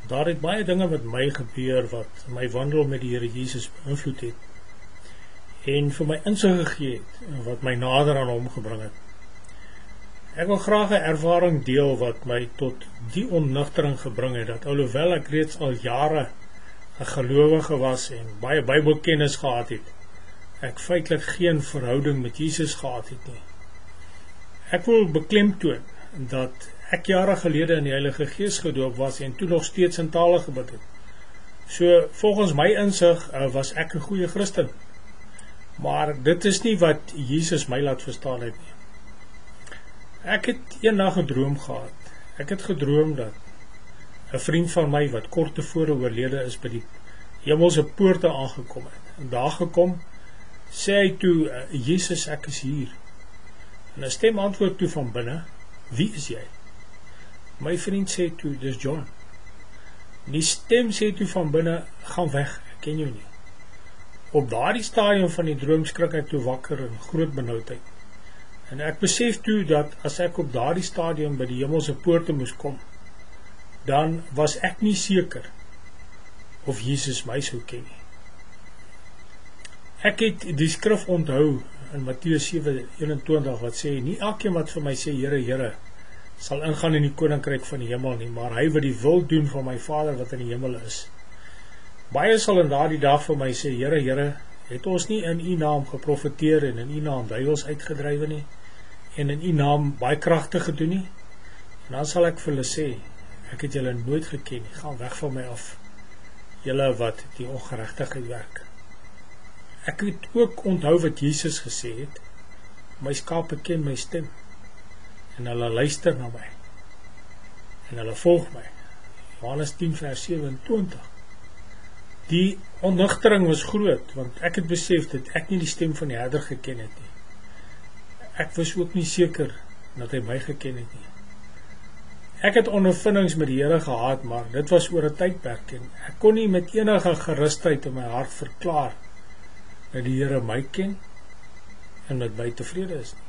Daar het baie dinge met my gebeur wat my wandel met die Here Jesus beïnvloed het en vir my insig gegee het en wat my nader aan hom gebring het. Ek wil graag 'n ervaring deel wat my tot die onnigtering gebring het, dat alhoewel ek reeds al jare 'n gelowige was en baie Bybelkennis gehad het, ek feitelik geen verhouding met Jesus gehad het nie. Ek wil beklemtoon dat ek jare gelede in die Heilige Gees gedoop was en toe nog steeds in tale gebid het. So volgens my insig was ek 'n goeie Christen. Maar dit is nie wat Jesus my laat verstaan het nie. Ek het eendag 'n droom gehad. Ek het gedroom dat 'n vriend van my wat kort tevore oorlede is by die hemelse poorte aangekom het. En daar gekom, sê hy toe, Jesus, ek is hier. En 'n stem antwoord toe van binne, wie is jy? My vriend sê toe, dis John. Die stem sê toe van binne, gaan weg, ek ken jou nie. Op daardie stadium van die droom skrik ek toe wakker in groot benoudheid. En ek besef toe dat as ek op daardie stadium by die hemelse poorte moes kom, dan was ek nie seker of Jesus my sou ken nie. Ek het die skrif onthou in Matteus 7:21 wat sê, nie elkeen wat vir my sê, Here, Here, sal ingaan in die koninkryk van die hemel nie, maar hy wat die wil doen van my Vader wat in die hemel is. Baie sal in daardie dag vir my sê, Here, Here, het ons nie in u naam geprofeteer en in u naam duiwels uitgedrywe nie, en in u naam baie kragte gedoen nie? En dan sal ek vir hulle sê, ek het julle nooit geken nie, gaan weg van my af, julle wat die ongeregtigheid werk. Ek het ook onthou wat Jesus gesê het, my skape ken my stem, en hulle luister na my, en hulle volg my. Johannes 10:27. Die onnigtering was groot, want ek het besef dat ek nie die stem van die herder geken het nie. Ek was ook nie seker dat hy my geken het nie. Ek het ondervindings met die Here gehad, maar dit was oor 'n tydperk en ek kon nie met enige gerusheid in my hart verklaar dat die Here my ken en met my tevrede is nie.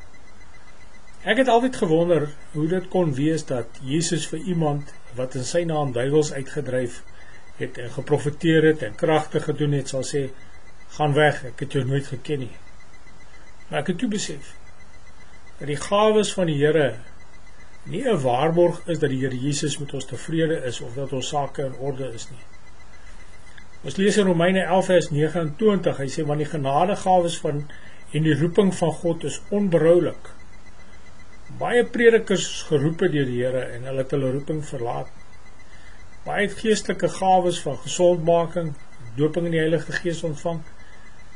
Ek het altyd gewonder hoe dit kon wees dat Jesus vir iemand wat in sy naam duiwels uitgedryf het en geprofeteer het en kragte gedoen het, sal sê, gaan weg, ek het jou nooit geken nie. Maar ek het toe besef dat die gawes van die Here nie 'n waarborg is dat die Here Jesus met ons tevrede is of dat ons sake in orde is nie. Ons lees in Romeine 11:29, hy sê, want die genadegawes van en die roeping van God is onberoulik. Baie predikers is geroepe deur die Here en hulle het hulle roeping verlaat. Baie geestelike gawes van gesondmaking, doping in die Heilige Gees ontvang,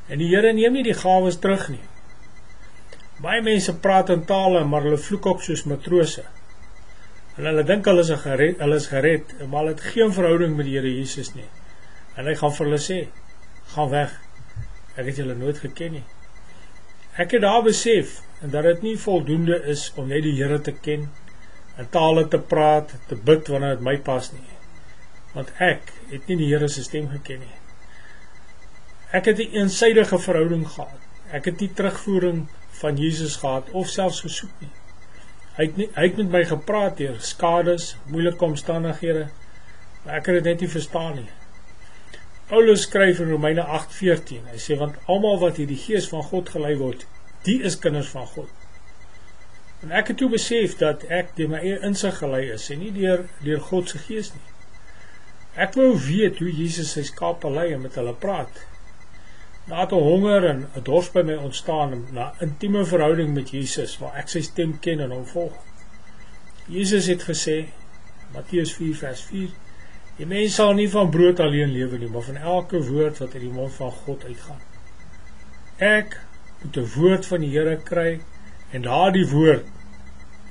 en die Here neem nie die gawes terug nie. Baie mense praat in tale, maar hulle vloek ook soos matrose. En hulle dink hulle is gered, maar hulle het geen verhouding met die Here Jesus nie. En hy gaan vir hulle sê, gaan weg, ek het julle nooit geken nie. Ek het daar besef, en dat dit nie voldoende is om net die Here te ken, in tale te praat, te bid wanneer dit my pas nie. Want ek het nie die Here se stem geken nie. Ek het 'n eensydige verhouding gehad. Ek het nie terugvoering van Jesus gehad, of selfs gesoek nie. Hy het met my gepraat deur skades, moeilike omstandighede, maar ek het dit net nie verstaan nie. Paulus skryf in Romeine 8:14, hy sê, want almal wat deur die Gees van God gelei word, die is kinders van God. En ek het toe besef dat ek deur my eie insig gelei is, en nie deur God se Gees nie. Ek wou weet hoe Jesus sy skape lei en met hulle praat. Daar het 'n honger en 'n dors by my ontstaan na intieme verhouding met Jesus, waar ek sy stem ken en hom volg. Jesus het gesê, Matteus 4:4, die mens sal nie van brood alleen lewe nie, maar van elke woord wat uit die mond van God uitgaan. Ek moet 'n woord van die Here kry, en daardie woord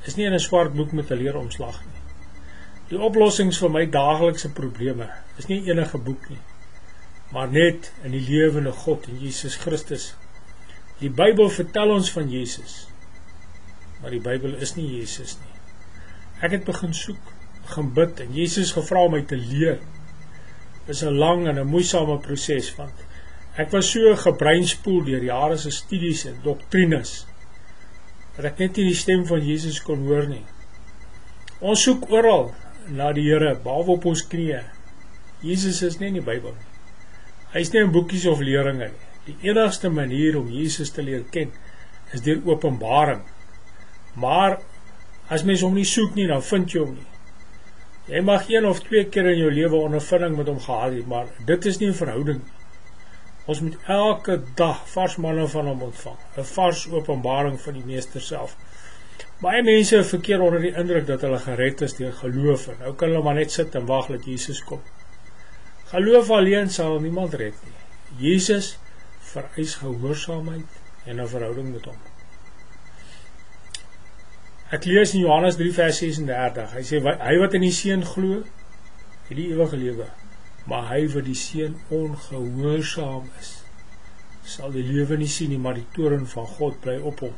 is nie in 'n swart boek met 'n leeromslag nie. Die oplossings vir my daaglikse probleme is nie enige boek nie, maar net in die lewende God en Jesus Christus. Die Bybel vertel ons van Jesus, maar die Bybel is nie Jesus nie. Ek het begin soek, begin bid en Jesus gevra om my te leer. Dit is 'n lang en 'n moeisame proses, want ek was so gebreinspoel deur jare se studies en doktrines, dat ek net nie die stem van Jesus kon hoor nie. Ons soek oral na die Here, behalwe op ons knieë, Jesus is nie in die Bybel nie. Hy is nie in boekies of leringe nie. Die enigste manier om Jesus te leer ken is deur openbaring. Maar as mens hom nie soek nie, dan vind jy hom nie. Jy mag 1 of 2 keer in jou lewe ondervinding met hom gehad het, maar dit is nie 'n verhouding nie. Ons moet elke dag vars manne van hom ontvang, 'n vars openbaring van die Meester self. Baie mense verkeer onder die indruk dat hulle gered is deur geloof, en nou kan hulle maar net sit en wag dat Jesus kom. Geloof alleen sal niemand red nie. Jesus vereis gehoorsaamheid en 'n verhouding met hom. Ek lees in Johannes 3 vers 36, hy sê, hy wat in die Seun glo, het die ewige lewe, maar hy wat die Seun ongehoorsaam is, sal die lewe nie sien nie, maar die toorn van God bly op hom.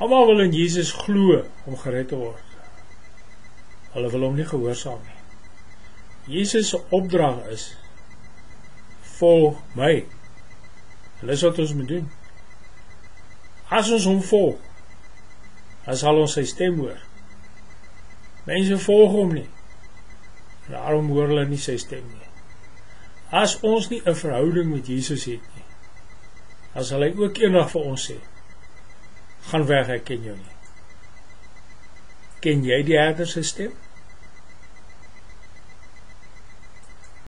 Almal wil in Jesus glo om gered te word. Hulle wil hom nie gehoorsaam nie. Jesus se opdrag is, volg my. En dis wat ons moet doen. As ons hom volg, dan sal ons sy stem hoor. Mense volg hom nie, en daarom hoor hulle nie sy stem nie. As ons nie 'n verhouding met Jesus het nie, dan sal hy ook eendag vir ons sê, gaan weg, ek ken jou nie. Ken jy die Herder se stem?